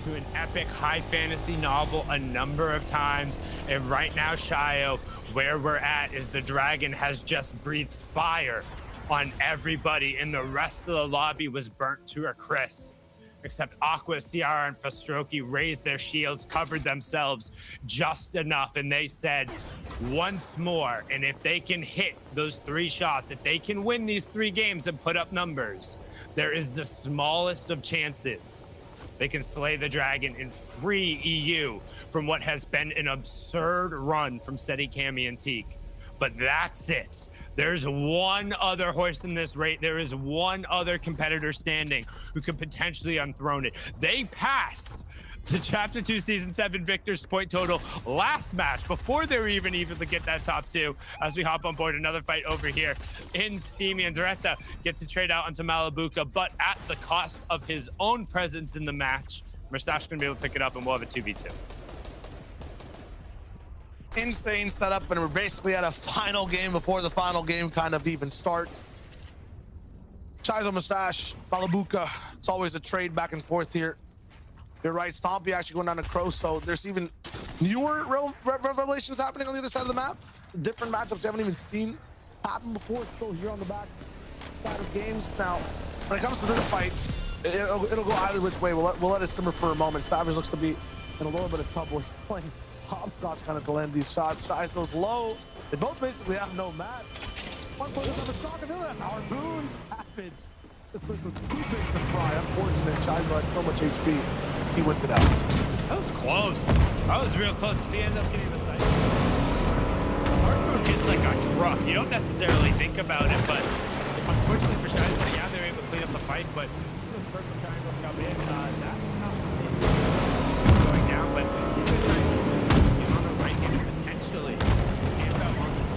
An epic high fantasy novel a number of times, and right now, Shio, where we're at is the dragon has just breathed fire on everybody, and the rest of the lobby was burnt to a crisp. Except Aqua, Ciara, and Fastroki raised their shields, covered themselves just enough, and they said once more, and if they can hit those 3 shots, if they can win these 3 games and put up numbers, there is the smallest of chances they can slay the dragon and free EU from what has been an absurd run from Steady, Cammy, and Teak. But that's it. There's one other horse in this race. There is one other competitor standing who could potentially unthrone it. They passed the Chapter 2 Season 7 victors point total last match before they were even able to get that top 2. As we hop on board another fight over here in Steamy, and Doretta gets to trade out onto Malabuka, but at the cost of his own presence in the match. Mustache gonna be able to pick it up, and we'll have a 2v2. Insane setup, and we're basically at a final game before the final game kind of even starts. Shizo, Mustache, Malabuka. It's always a trade back and forth here. You're right, Stompy actually going down to Crow, so there's even newer revelations happening on the other side of the map. Different matchups you haven't even seen happen before. Still here on the back side of games. Now, when it comes to this fight, it'll go either which way. We'll let it simmer for a moment. Savage looks to be in a little bit of trouble. He's playing hopscotch kind of to land these shots. Shizo's low. They both basically have no match. One player on the shock of that. Our boon Savage. This was too big to fry. Unfortunate. Shizo had so much HP. He wins it out. That was close. That was real close. He ended up getting the side. Harpoon hits like a truck. You don't necessarily think about it, but unfortunately for Shizo, yeah, they're able to clean up the fight, but this personal triangle come in. That's not going down, but he's going to try on the right hand potentially. Camp out on this.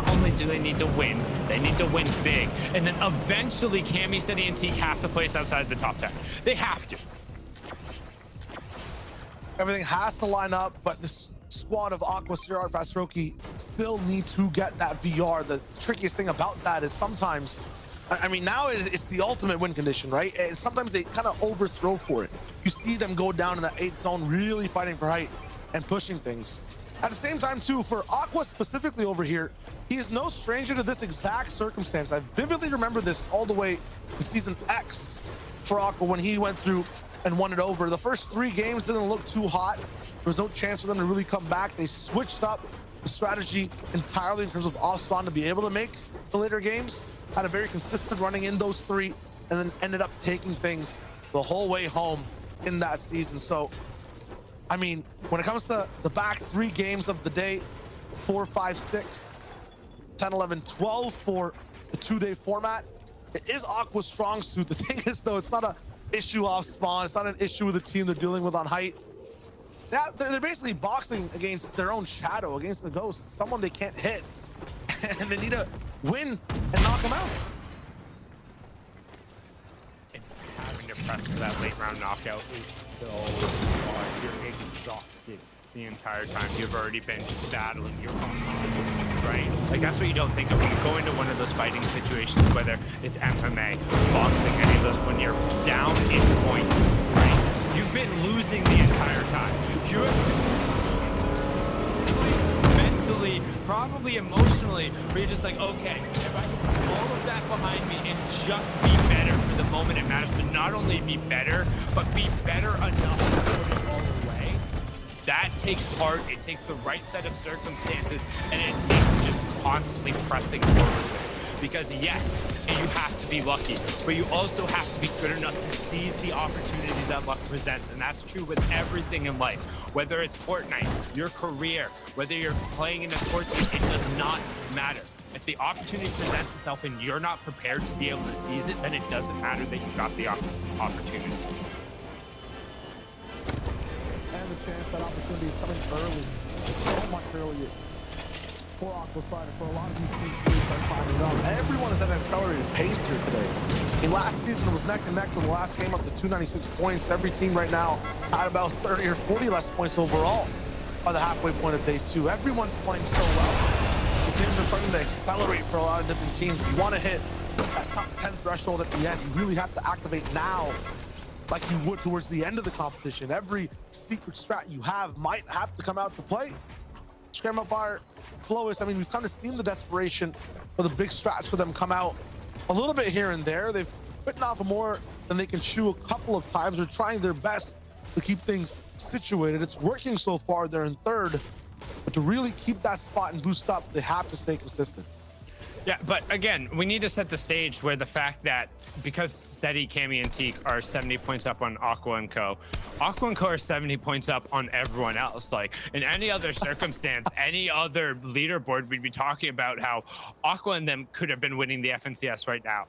only do they need to win big. And then eventually Cammy, Steady, and Teak have to place outside the top 10. They have to. Everything has to line up, but this squad of Aqua, Sierra, Fastroki still need to get that VR. The trickiest thing about that is sometimes, I mean, now it's the ultimate win condition, right? And sometimes they kind of overthrow for it. You see them go down in that 8th zone, really fighting for height and pushing things. At the same time, too, for Aqua specifically over here, he is no stranger to this exact circumstance. I vividly remember this all the way in Season X for Aqua when he went through and won it over. The first 3 games didn't look too hot. There was no chance for them to really come back. They switched up the strategy entirely in terms of off-spawn to be able to make the later games. Had a very consistent running in those 3, and then ended up taking things the whole way home in that season. So, I mean, when it comes to the back 3 games of the day, 4, 5, 6, 10, 11, 12 for the 2-day format, it is Aqua's strong suit. The thing is, though, it's not an issue off spawn. It's not an issue with the team they're dealing with on height. They're basically boxing against their own shadow, against the ghost, someone they can't hit, and they need to win and knock them out. And having to press for that late round knockout is so hard. You're exhausted the entire time. You've already been battling your own, right? Like, that's what you don't think of when you go into one of those fighting situations, whether it's MMA, boxing, any of those, when you're down in point, right? You've been losing the entire time. You're mentally, probably emotionally, where you're just like, okay, if I can put all of that behind me and just be better for the moment it matters, but not only be better, but be better enough to put it all away. That takes heart, it takes the right set of circumstances, and it takes just constantly pressing forward with it. Because yes, you have to be lucky, but you also have to be good enough to seize the opportunity that luck presents. And that's true with everything in life. Whether it's Fortnite, your career, whether you're playing in a sports league, it does not matter. If the opportunity presents itself and you're not prepared to be able to seize it, then it doesn't matter that you got the opportunity. And the chance that opportunity is coming early, so much earlier. For Aqua side, for a lot of these teams to start climbing it up. Everyone is at an accelerated pace here today. I mean, last season it was neck and neck with the last game up to 296 points. Every team right now had about 30 or 40 less points overall by the halfway point of day 2. Everyone's playing so well. The teams are starting to accelerate for a lot of different teams. If you want to hit that top 10 threshold at the end, you really have to activate now like you would towards the end of the competition. Every secret strat you have might have to come out to play. Scramble Fire, Flowis, I mean, we've kind of seen the desperation for the big strats for them come out a little bit here and there. They've bitten off more than they can chew a couple of times. They're trying their best to keep things situated. It's working so far. They're in 3rd, but to really keep that spot and boost up, they have to stay consistent. Yeah, but again, we need to set the stage where the fact that because Seti, Cammy, and Teak are 70 points up on Aqua and Co. Aqua and Co are 70 points up on everyone else. Like, in any other circumstance, any other leaderboard, we'd be talking about how Aqua and them could have been winning the FNCS right now.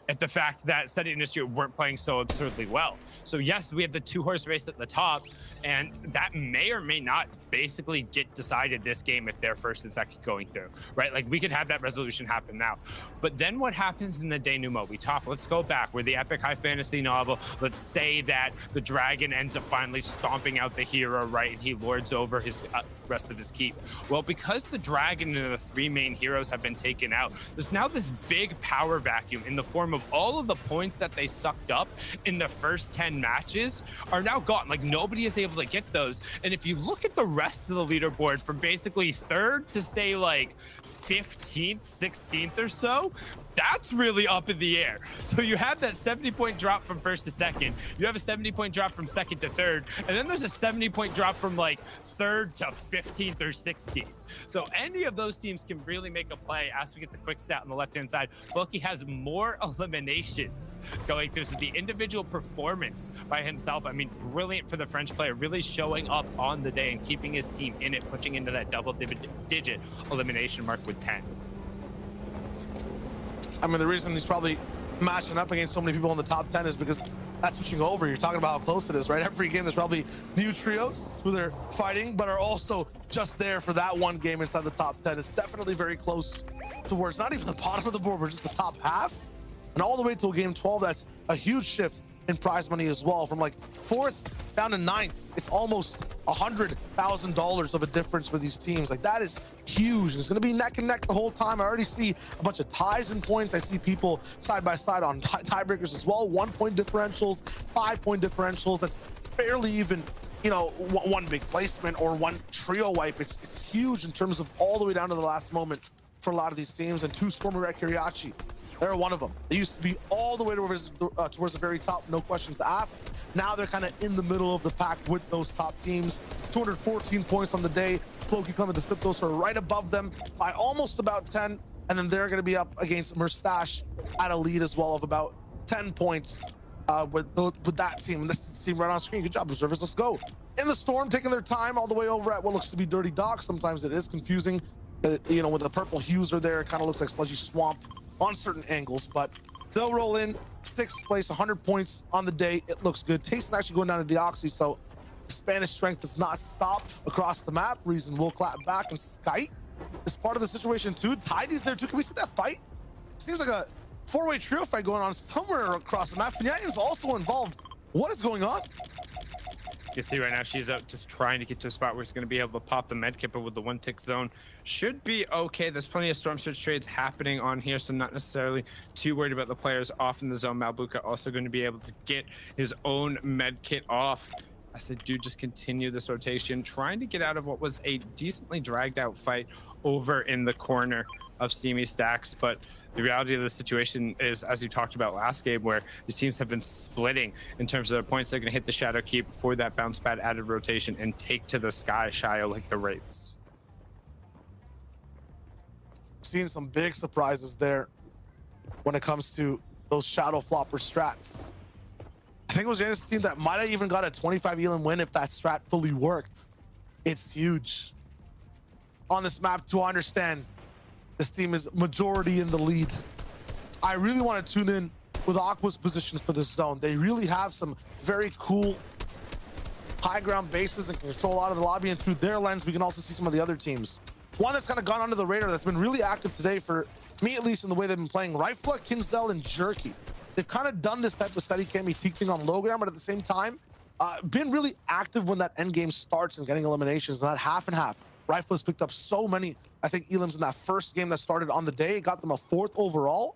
At the fact that Seti and Industry weren't playing so absurdly well. So yes, we have the 2-horse race at the top, and that may or may not basically get decided this game if they're first and second going through, right? Like, we could have that resolution happen now. But then what happens in the denouement? Let's go back. We're the epic high fantasy novel. Let's say that the dragon ends up finally stomping out the hero, right? And he lords over his rest of his keep. Well, because the dragon and the 3 main heroes have been taken out, there's now this big power vacuum in the form of all of the points that they sucked up in the first 10 matches are now gone. Like, nobody is able to get those. And if you look at the rest of the leaderboard from basically 3rd to say like 15th, 16th or so, that's really up in the air. So you have that 70-point drop from 1st to 2nd. You have a 70-point drop from 2nd to 3rd. And then there's a 70-point drop from like 3rd to 15th or 16th. So any of those teams can really make a play. As we get the quick stat on the left-hand side, Loki has more eliminations going through. So the individual performance by himself, I mean, brilliant for the French player, really showing up on the day and keeping his team in it, pushing into that double-digit elimination mark with 10. I mean, the reason he's probably matching up against so many people in the top 10 is because that's switching over. You're talking about how close it is, right? Every game there's probably new trios who they're fighting, but are also just there for that one game inside the top 10. It's definitely very close towards not even the bottom of the board, but just the top half, and all the way till game 12. That's a huge shift in prize money as well. From like 4th down to 9th, it's almost $100,000 of a difference for these teams. Like, that is huge. It's going to be neck and neck the whole time. I already see a bunch of ties in points. I see people side by side on tiebreakers as well. 1-point differentials, 5-point differentials. That's barely even, you know, one big placement or one trio wipe. It's huge in terms of all the way down to the last moment for a lot of these teams. And 2 Stormer at Kiriachi, they're one of them. They used to be all the way towards the very top, no questions asked. Now they're kind of in the middle of the pack with those top teams. 214 points on the day. Floki, Clement, Deciptos are right above them by almost about 10. And then they're going to be up against Mustache at a lead as well of about 10 points with that team. And this is the team right on screen. Good job, Observers. Let's go. In the Storm, taking their time all the way over at what looks to be Dirty Dock. Sometimes it is confusing. You know, when the purple hues are there, it kind of looks like Sludgy Swamp on certain angles, but they'll roll in 6th place, 100 points on the day. It looks good. Tayson actually going down to Deoxy, so Spanish strength does not stop across the map. Reason will clap back, and Skype is part of the situation too. Tidy's there too. Can we see that fight? Seems like a 4-way trio fight going on somewhere across the map. Finyayan's also involved. What is going on? You can see right now she's out just trying to get to a spot where she's going to be able to pop the med kit, but with the 1-tick zone should be okay. There's plenty of storm surge trades happening on here, so not necessarily too worried about the players off in the zone. Malbuka also going to be able to get his own med kit off as they do just continue this rotation, trying to get out of what was a decently dragged out fight over in the corner of Steamy Stacks. But the reality of the situation is, as you talked about last game, where these teams have been splitting in terms of their points. They're going to hit the Shadow Keep for that bounce pad added rotation and take to the sky Shio like the Wraiths. Seeing some big surprises there when it comes to those Shadow Flopper strats. I think it was Janus' team that might have even got a 25 elim win if that strat fully worked. It's huge. On this map, to understand, this team is majority in the lead. I really want to tune in with Aqua's position for this zone. They really have some very cool high ground bases and control out of the lobby, and through their lens, we can also see some of the other teams. One that's kind of gone under the radar that's been really active today, for me at least, in the way they've been playing, Rifla, Kinzel, and Jerky. They've kind of done this type of steady cam thing on low ground, but at the same time, been really active when that end game starts and getting eliminations, and that half and half. Rifle's picked up so many, I think, elims in that first game that started on the day. It got them a 4th overall.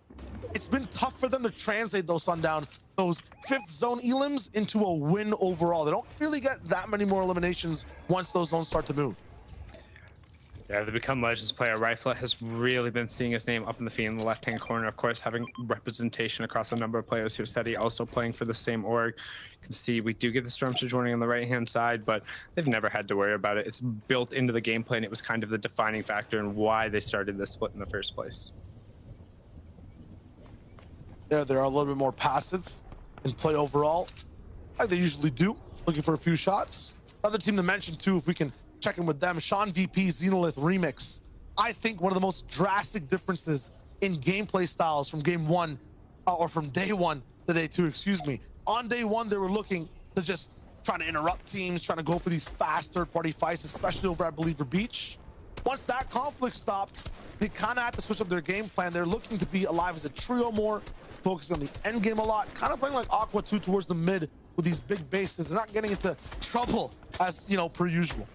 It's been tough for them to translate those Sundown, those 5th zone elims into a win overall. They don't really get that many more eliminations once those zones start to move. Yeah, the Become Legends player, Rifle, has really been seeing his name up in the feed in the left-hand corner. Of course, having representation across a number of players here. Seti also playing for the same org. You can see we do get the Storm Surge warning on the right-hand side, but they've never had to worry about it. It's built into the gameplay, and it was kind of the defining factor in why they started this split in the first place. Yeah, they're a little bit more passive in play overall, like they usually do, looking for a few shots. Another team to mention, too, if we can check in with them, Sean VP Xenolith Remix. I think one of the most drastic differences in gameplay styles from game 1, or from day 1 to day 2, excuse me. On day 1, they were looking to just trying to interrupt teams, trying to go for these fast third-party fights, especially over at Believer Beach. Once that conflict stopped, they kind of had to switch up their game plan. They're looking to be alive as a trio more, focusing on the end game a lot, kind of playing like Aqua 2 towards the mid with these big bases. They're not getting into trouble as, you know, per usual.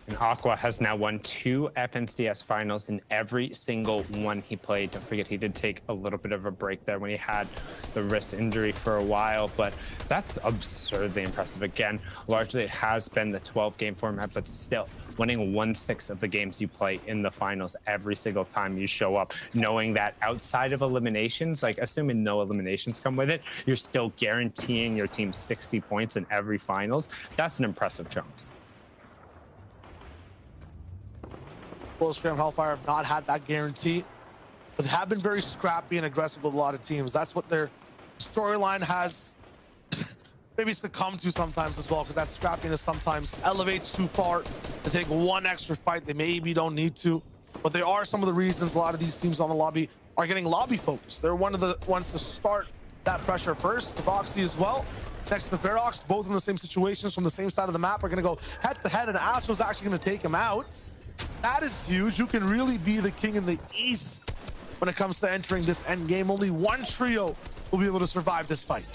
And Aqua has now won 2 FNCS finals in every single one he played. Don't forget, he did take a little bit of a break there when he had the wrist injury for a while, but that's absurdly impressive. Again, largely it has been the 12-game format, but still winning 1/6 of the games you play in the finals every single time you show up, knowing that outside of eliminations, like assuming no eliminations come with it, you're still guaranteeing your team 60 points in every finals. That's an impressive chunk. Scram Hellfire have not had that guarantee, but they have been very scrappy and aggressive with a lot of teams. That's what their storyline has maybe succumbed to sometimes as well, because that scrappiness sometimes elevates too far to take one extra fight they maybe don't need to. But they are some of the reasons a lot of these teams on the lobby are getting lobby focused. They're one of the ones to start that pressure first. The Voxy as well, next to Verox, both in the same situations from the same side of the map, are going to go head to head, and Astro's actually going to take him out. That is huge. You can really be the king in the East when it comes to entering this end game. Only one trio will be able to survive this fight.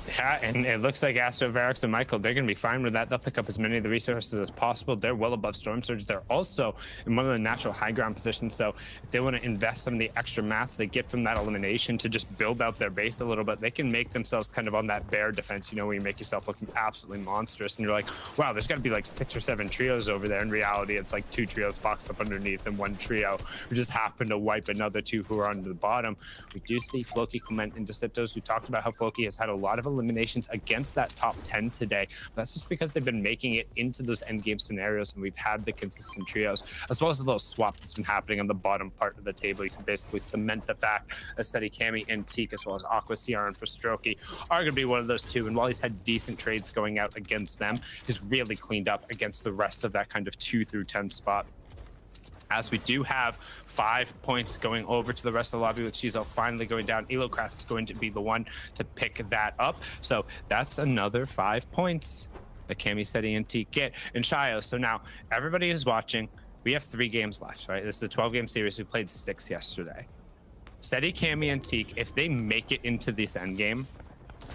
Yeah, and it looks like Astro, Varix, and Michael, they're going to be fine with that. They'll pick up as many of the resources as possible. They're well above Storm Surge. They're also in one of the natural high ground positions. So if they want to invest some of the extra mass they get from that elimination to just build out their base a little bit, they can make themselves kind of on that bear defense, you know, where you make yourself look absolutely monstrous. And you're like, wow, there's got to be like 6 or 7 trios over there. In reality, it's like 2 trios boxed up underneath and 1 trio who just happened to wipe another 2 who are under the bottom. We do see Floki, Clement, and Deceptos. We talked about how Floki has had a lot of eliminations against that top 10 today. That's just because they've been making it into those end game scenarios, and we've had the consistent trios, as well as the little swap that's been happening on the bottom part of the table. You can basically cement the fact that Steady, Cammy, and Teak, as well as Aqua, CR, and Frostroki are going to be one of those 2. And while he's had decent trades going out against them, he's really cleaned up against the rest of that kind of 2 through 10 spot. As we do have 5 points going over to the rest of the lobby with Shizo finally going down. Elocrast is going to be the one to pick that up. So that's another 5 points that Cammy, Steady, and Teak get. And Shio, so now everybody is watching. We have 3 games left, right? This is a 12-game series. We played 6 yesterday. Steady, Cammy, and Teak, if they make it into this end game,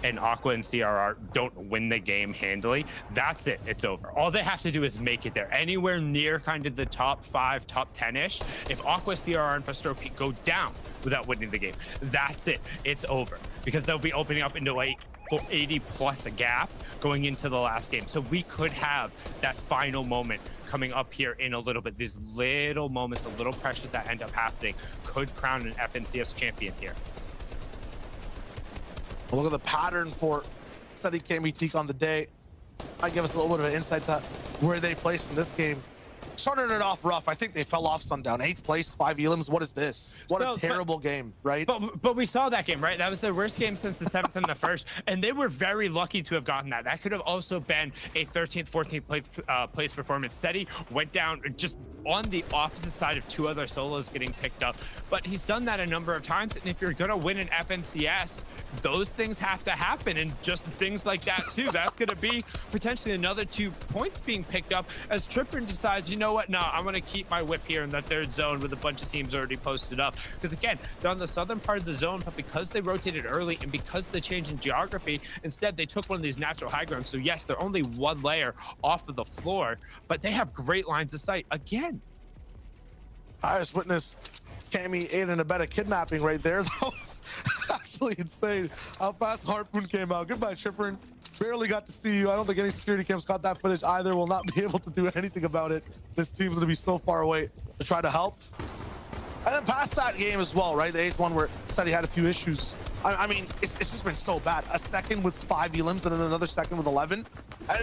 and Aqua and CRR don't win the game handily, that's it. It's over. All they have to do is make it there. Anywhere near kind of the top 5, top 10-ish. If Aqua, CRR, and Frostroki go down without winning the game, that's it. It's over. Because they'll be opening up into a 80+ a gap going into the last game. So we could have that final moment coming up here in a little bit. These little moments, the little pressures that end up happening could crown an FNCS champion here. Look at the pattern for Steady, Cammy, Teak on the day. Might give us a little bit of an insight to where they placed in this game. Started it off rough. I think they fell off Sundown. 8th place, 5 elims. What is this? What a terrible game, right? But we saw that game, right? That was their worst game since the 7th and the 1st, and they were very lucky to have gotten that. That could have also been a 13th, 14th place performance. Steady went down just on the opposite side of 2 other solos getting picked up, but he's done that a number of times, and if you're going to win an FNCS, those things have to happen, and just things like that too. That's going to be potentially another 2 points being picked up as Trippin decides, you know what, no, I'm going to keep my whip here in the 3rd zone with a bunch of teams already posted up, because again, they're on the southern part of the zone, but because they rotated early and because of the change in geography, instead they took one of these natural high grounds. So yes, they're only 1 layer off of the floor, but they have great lines of sight again. I just witnessed Cammy aiding a bit of kidnapping right there. That was actually insane how fast Harpoon came out. Goodbye, Tripper. Barely got to see you. I don't think any security cams caught that footage either. Will not be able to do anything about it. This team's going to be so far away to try to help. And then past that game as well, right? The 8th one where Steady had a few issues. I mean, it's just been so bad. A second with 5 elims and then another second with 11.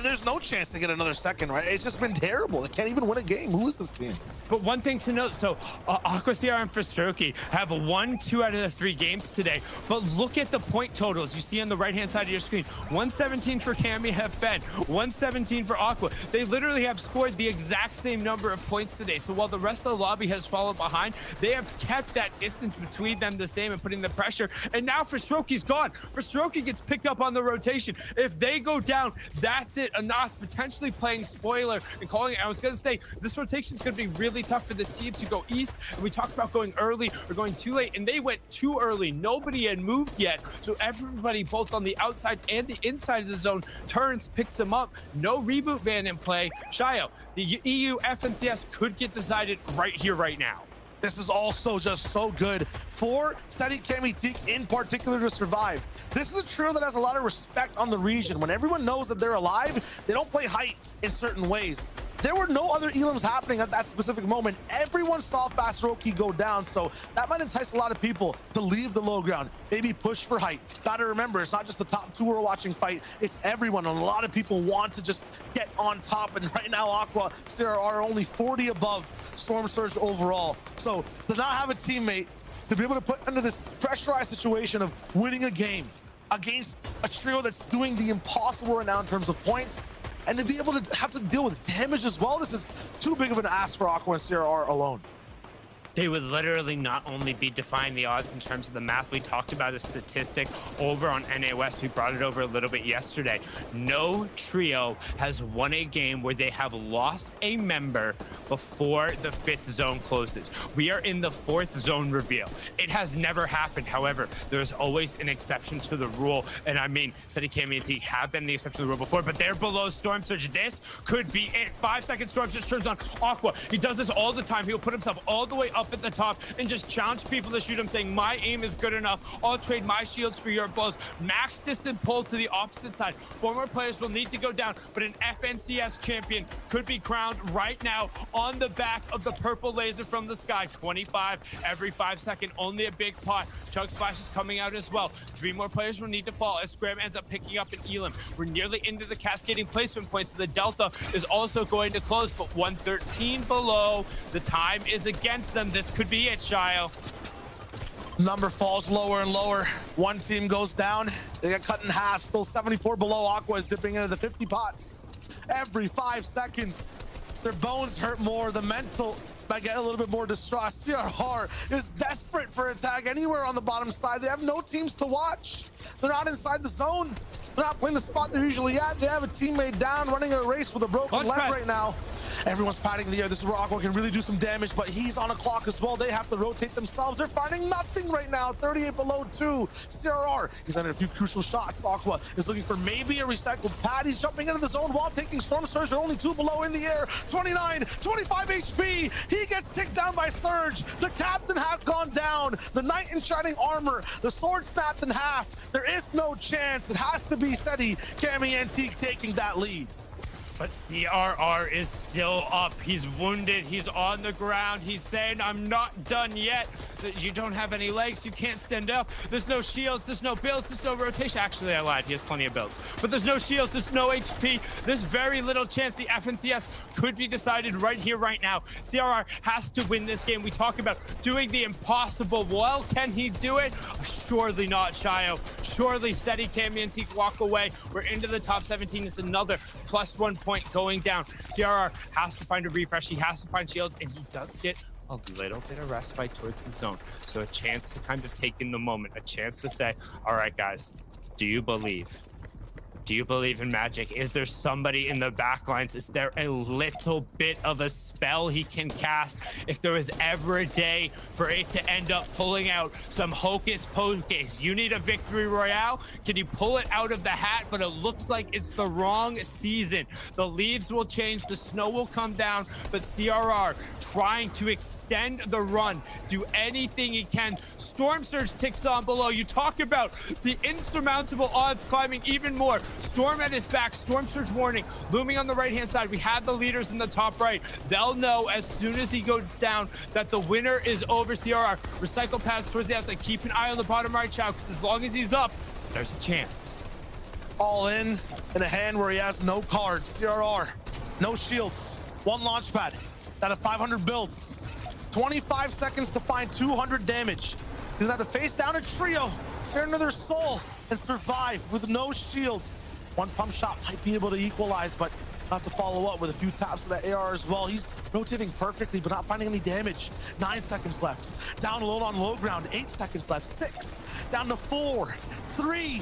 There's no chance to get another second, right? It's just been terrible. They can't even win a game. Who is this team? But one thing to note, so Aqua, CR, and Frostroki have won 2 out of the 3 games today. But look at the point totals you see on the right-hand side of your screen. 117 for Cammy Fed, 117 for Aqua. They literally have scored the exact same number of points today. So while the rest of the lobby has fallen behind, they have kept that distance between them the same and putting the pressure. And now Frostroki's gone. Frostroki gets picked up on the rotation. If they go down, that's it. Anas potentially playing spoiler and calling it. I was going to say, this rotation is going to be really tough for the team to go east. And we talked about going early or going too late, and they went too early. Nobody had moved yet. So everybody, both on the outside and the inside of the zone, turns, picks them up. No reboot van in play. Shio, the EU FNCS could get decided right here, right now. This is also just so good for Steady, Cammy, Teak in particular to survive. This is a trio that has a lot of respect on the region. When everyone knows that they're alive, they don't play height in certain ways. There were no other elims happening at that specific moment. Everyone saw Frostroki go down, so that might entice a lot of people to leave the low ground, maybe push for height. Gotta remember, it's not just the top 2 we're watching fight, it's everyone, and a lot of people want to just get on top, and right now Aqua are only 40 above Storm Surge overall. So to not have a teammate, to be able to put under this pressurized situation of winning a game against a trio that's doing the impossible right now in terms of points, and to be able to have to deal with damage as well, this is too big of an ask for Aqua and CRR alone. They would literally not only be defying the odds in terms of the math. We talked about a statistic over on NA West. We brought it over a little bit yesterday. No trio has won a game where they have lost a member before the 5th zone closes. We are in the 4th zone reveal. It has never happened. However, there's always an exception to the rule. And I mean, Seti, Cammy, and T have been the exception to the rule before, but they're below Storm Surge. This could be it. 5-second Storm Surge turns on Aqua. He does this all the time. He'll put himself all the way up at the top and just challenge people to shoot him, saying my aim is good enough. I'll trade my shields for your blows. Max distant pull to the opposite side. 4 more players will need to go down, but an FNCS champion could be crowned right now on the back of the purple laser from the sky. 25 every 5 seconds, only a big pot. Chug Splash is coming out as well. 3 more players will need to fall as Scram ends up picking up an Elam. We're nearly into the cascading placement point, so the Delta is also going to close, but 113 below. The time is against them. This could be it, Shio. Number falls lower and lower. One team goes down. They get cut in half. Still 74 below. Aqua is dipping into the 50 pots every 5 seconds. Their bones hurt more. The mental might get a little bit more distraught. CRR is desperate for a tag anywhere on the bottom side. They have no teams to watch. They're not inside the zone. They're not playing the spot they're usually at. They have a teammate down running a race with a broken leg right now. Everyone's patting the air. This is where Aqua can really do some damage, but he's on a clock as well. They have to rotate themselves. They're finding nothing right now. 38 below 2. CRR, he's under a few crucial shots. Aqua is looking for maybe a recycled pad. He's jumping into the zone while taking Storm Surge. They're only 2 below in the air. 29, 25 HP. He gets ticked down by Surge. The captain has gone down. The knight in shining armor. The sword snapped in half. There is no chance. It has to be Seti, Cammy, Antique taking that lead. But CRR is still up. He's wounded. He's on the ground. He's saying, I'm not done yet. You don't have any legs. You can't stand up. There's no shields. There's no builds. There's no rotation. Actually, I lied. He has plenty of builds. But there's no shields. There's no HP. There's very little chance the FNCS could be decided right here, right now. CRR has to win this game. We talk about doing the impossible. Well, can he do it? Surely not, Shio. Surely Seti, Cammy, and Teak walk away. We're into the top 17. It's another +1 point going down. CRR has to find a refresh. He has to find shields, and he does get a little bit of respite towards the zone. So a chance to kind of take in the moment, a chance to say, all right, guys, do you believe? Do you believe in magic? Is there somebody in the backlines? Is there a little bit of a spell he can cast? If there was ever a day for it to end up pulling out some hocus pocus, you need a victory royale? Can you pull it out of the hat? But it looks like it's the wrong season. The leaves will change, the snow will come down, but CRR trying to extend the run, do anything he can. Storm Surge ticks on below. You talk about the insurmountable odds climbing even more. Storm at his back, Storm Surge warning, looming on the right-hand side. We have the leaders in the top right. They'll know as soon as he goes down that the winner is over. CRR, recycle pass towards the outside. Keep an eye on the bottom right, Chow, because as long as he's up, there's a chance. All in a hand where he has no cards. CRR, no shields, 1 launch pad, out of 500 builds. 25 seconds to find 200 damage. He's got to face down a trio, stare into their soul, and survive with no shields. 1 pump shot might be able to equalize, but have to follow up with a few taps of the AR as well. He's rotating perfectly, but not finding any damage. 9 seconds left. Down low on low ground. 8 seconds left. 6. Down to 4. 3.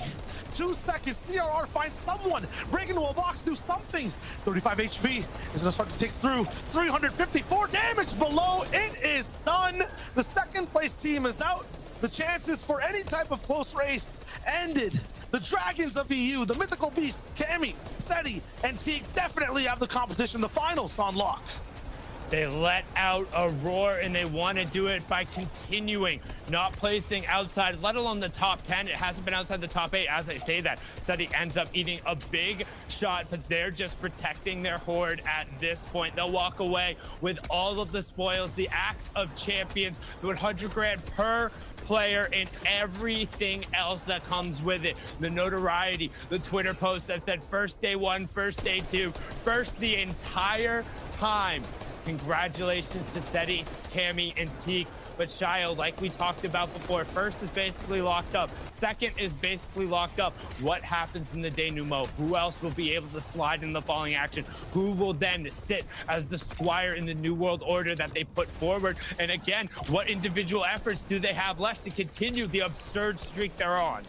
2 seconds. CRR finds someone. Break into a box. Do something. 35 HP. Is going to start to tick through. 354 damage below. It is done. The second place team is out. The chances for any type of close race ended. The Dragons of EU, the mythical beasts, Cammy, Seti, and Teak definitely have the competition, the finals on lock. They let out a roar, and they want to do it by continuing, not placing outside, let alone the top 10. It hasn't been outside the top 8. As I say that, Seti ends up eating a big shot, but they're just protecting their horde at this point. They'll walk away with all of the spoils, the Axe of Champions, the 100 grand per player, and everything else that comes with it. The notoriety, the Twitter post that said first day 1, first day 2, first the entire time. Congratulations to Seti, Cammy, and Teak. But Shio, like we talked about before, first is basically locked up. Second is basically locked up. What happens in the denouement? Who else will be able to slide in the falling action? Who will then sit as the squire in the New World Order that they put forward? And again, what individual efforts do they have left to continue the absurd streak they're on?